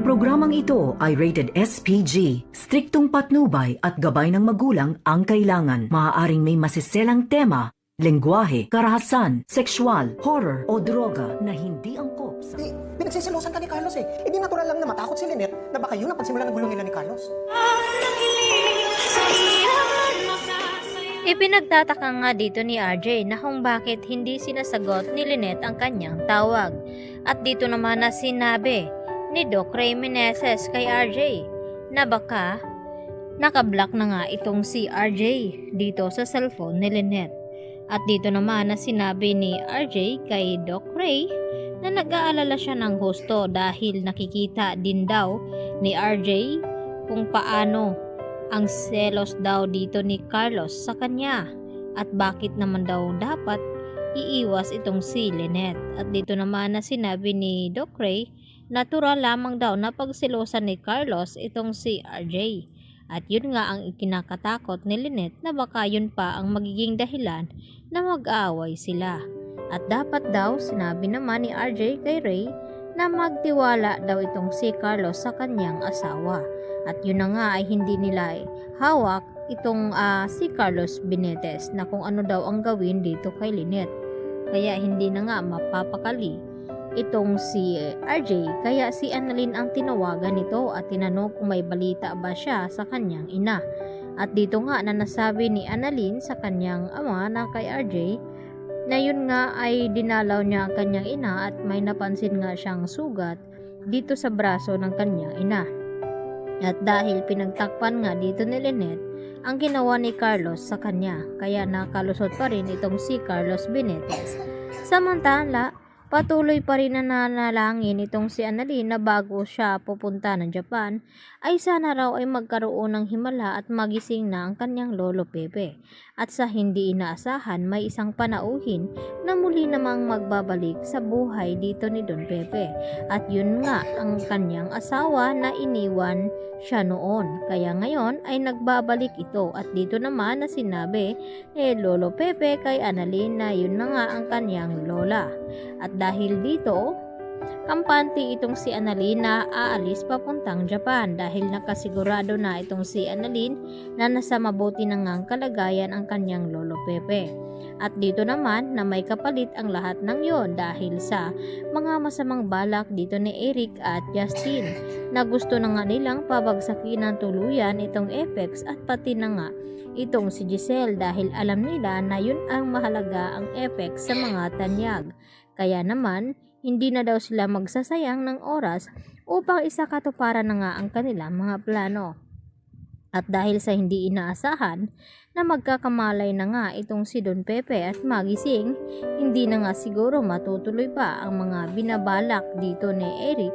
programang ito ay rated SPG. Striktong patnubay at gabay ng magulang ang kailangan. Maaaring may masiselang tema, lengguwahe, karahasan, sexual, horror o droga na hindi angkop sa... Pinagsisilosan ka ni Carlos eh. Hindi natural lang na matakot si Lynette na baka yun ang pagsimula ng gulo nila ni Carlos. Ipinagtataka nga dito ni RJ na kung bakit hindi sinasagot ni Lynette ang kanyang tawag. At dito naman na sinabi ni Doc Ray Meneses kay RJ na baka nakablock na nga itong si RJ dito sa cellphone ni Lynette. At dito naman na sinabi ni RJ kay Doc Ray na nag-aalala siya ng husto dahil nakikita din daw ni RJ kung paano ang selos daw dito ni Carlos sa kanya at bakit naman daw dapat iiwas itong si Lynette. At dito naman na sinabi ni Doc Ray, natural lamang daw na pagselosan ni Carlos itong si RJ. At yun nga ang ikinakatakot ni Lynette na baka yun pa ang magiging dahilan na mag-aaway sila. At dapat daw sinabi naman ni RJ kay Ray na magtiwala daw itong si Carlos sa kanyang asawa. At yun na nga ay hindi nila hawak itong si Carlos Benitez na kung ano daw ang gawin dito kay Lynette. Kaya hindi na nga mapapakali itong si RJ. Kaya si Annalyn ang tinawagan nito at tinanong kung may balita ba siya sa kanyang ina. At dito nga na nasabi ni Annalyn sa kanyang ama na kay RJ na yun nga ay dinalaw niya ang kanyang ina at may napansin nga siyang sugat dito sa braso ng kanyang ina. At dahil pinagtakpan nga dito ni Lynette ang ginawa ni Carlos sa kanya, kaya nakalusot pa rin itong si Carlos Benitez. Samantala, patuloy pa rin na nanalangin itong si Annalyn na bago siya pupunta ng Japan ay sana raw ay magkaroon ng himala at magising na ang kanyang lolo Pepe. At sa hindi inaasahan may isang panauhin na muli namang magbabalik sa buhay dito ni Don Pepe. At yun nga ang kanyang asawa na iniwan siya noon. Kaya ngayon ay nagbabalik ito at dito naman na sinabi ni Lolo Pepe kay Annalyn na yun na nga ang kanyang lola. At dahil dito, kampante itong si Annalyn na aalis papuntang Japan dahil nakasigurado na itong si Annalyn na nasa mabuti na ngang kalagayan ang kanyang lolo Pepe. At dito naman na may kapalit ang lahat ng yon dahil sa mga masamang balak dito ni Eric at Justin na gusto na nga nilang pabagsakin ng tuluyan itong Apex at pati na nga itong si Giselle dahil alam nila na yun ang mahalaga ang Apex sa mga tanyag. Kaya naman, hindi na daw sila magsasayang ng oras upang isakatuparan na nga ang kanilang mga plano. At dahil sa hindi inaasahan na magkakamalay na nga itong si Don Pepe at magising, hindi na nga siguro matutuloy pa ang mga binabalak dito ni Eric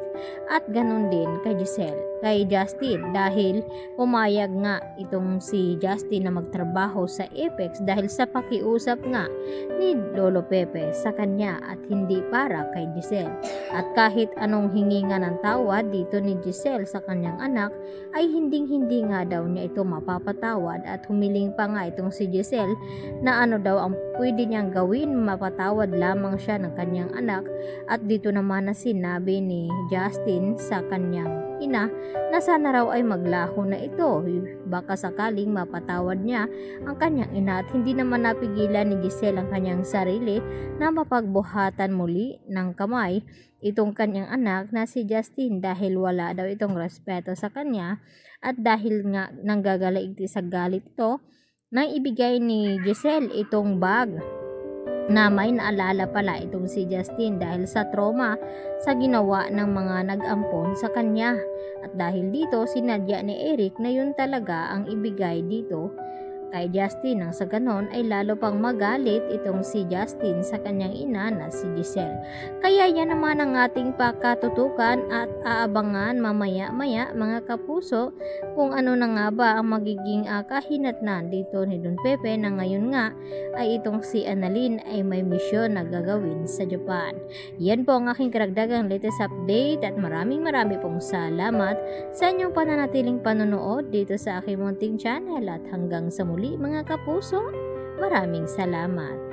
at ganun din kay Justin dahil pumayag nga itong si Justin na magtrabaho sa Apex dahil sa pakiusap nga ni Lolo Pepe sa kanya at hindi para kay Giselle. At kahit anong hingi nga ng tawad dito ni Giselle sa kanyang anak ay hindi nga daw niya ito mapapatawad at humiling pa nga itong si Giselle na ano daw ang pwede niyang gawin, mapatawad lamang siya ng kanyang anak. At dito naman na sinabi ni Justin sa kanyang ina na sana raw ay maglaho na ito, baka sakaling mapatawad niya ang kanyang ina. At hindi naman napigilan ni Giselle ang kanyang sarili na mapagbuhatan muli ng kamay itong kanyang anak na si Justin dahil wala daw itong respeto sa kanya. At dahil nga nanggagaling sa galit ito, nang ibigay ni Giselle itong bag na may naalala pala itong si Justin dahil sa trauma sa ginawa ng mga nag-ampon sa kanya. At dahil dito, sinadya ni Eric na yun talaga ang ibigay dito kay Justin nang sa ganon ay lalo pang magalit itong si Justin sa kanyang ina na si Giselle. Kaya yan naman ang ating pakatutukan at aabangan mamaya-maya mga kapuso kung ano na nga ba ang magiging kahinatnan dito ni Don Pepe na ngayon nga ay itong si Annalyn ay may misyon na gagawin sa Japan. Yan po ang aking karagdagang latest update at maraming pong salamat sa inyong pananatiling panonood dito sa aking munting channel at hanggang sa muli mga kapuso, maraming salamat.